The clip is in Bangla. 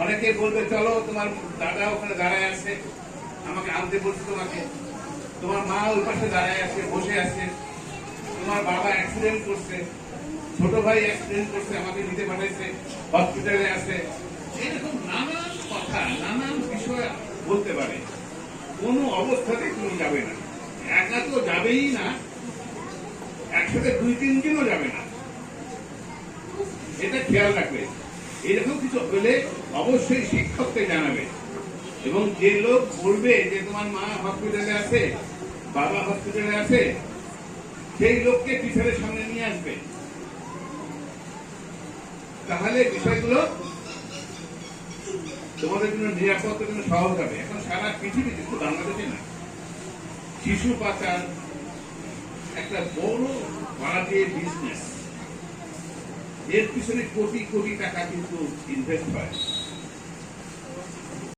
অনেকে বলবে চলো তোমার দাদা ওখানে দাঁড়ায় আছে, আমাকে আনতে বলছে তোমাকে, তোমার মা ওই পাশে দাঁড়ায় আছে, বসে আছে, তোমার বাবা অ্যাক্সিডেন্ট করছে, ছোট ভাই অ্যাক্সিডেন্ট করছে, আমাকে নিতে পাঠাইছে, হসপিটালে আছে। এরকম নানান কথা, নানান বিষয় বলতে পারে। কোনো অবস্থাতে তুমি যাবে না, একা তো যাবেই না, একসাথে 2-3 দিনও যাবে না, এটা খেয়াল রাখবে। এরকম কিছু হলে অবশ্যই শিক্ষককে জানাবে, এবং যে লোক বলবে যে তোমার মা হসপিটালে আছে, বাবা হসপিটালে আছে, সেই লোককে টিচারের সামনে নিয়ে আসবে। তাহলে বিষয়গুলো তোমাদের জন্য নিরাপত্তার জন্য সহজ হবে। এখন সারা পৃথিবীতে, শুধু বাংলাদেশে না, শিশু পাচার একটা বড় বাজে বিজনেস। এর পিছনে কোটি কোটি টাকা কিন্তু ইনভেস্ট হয়।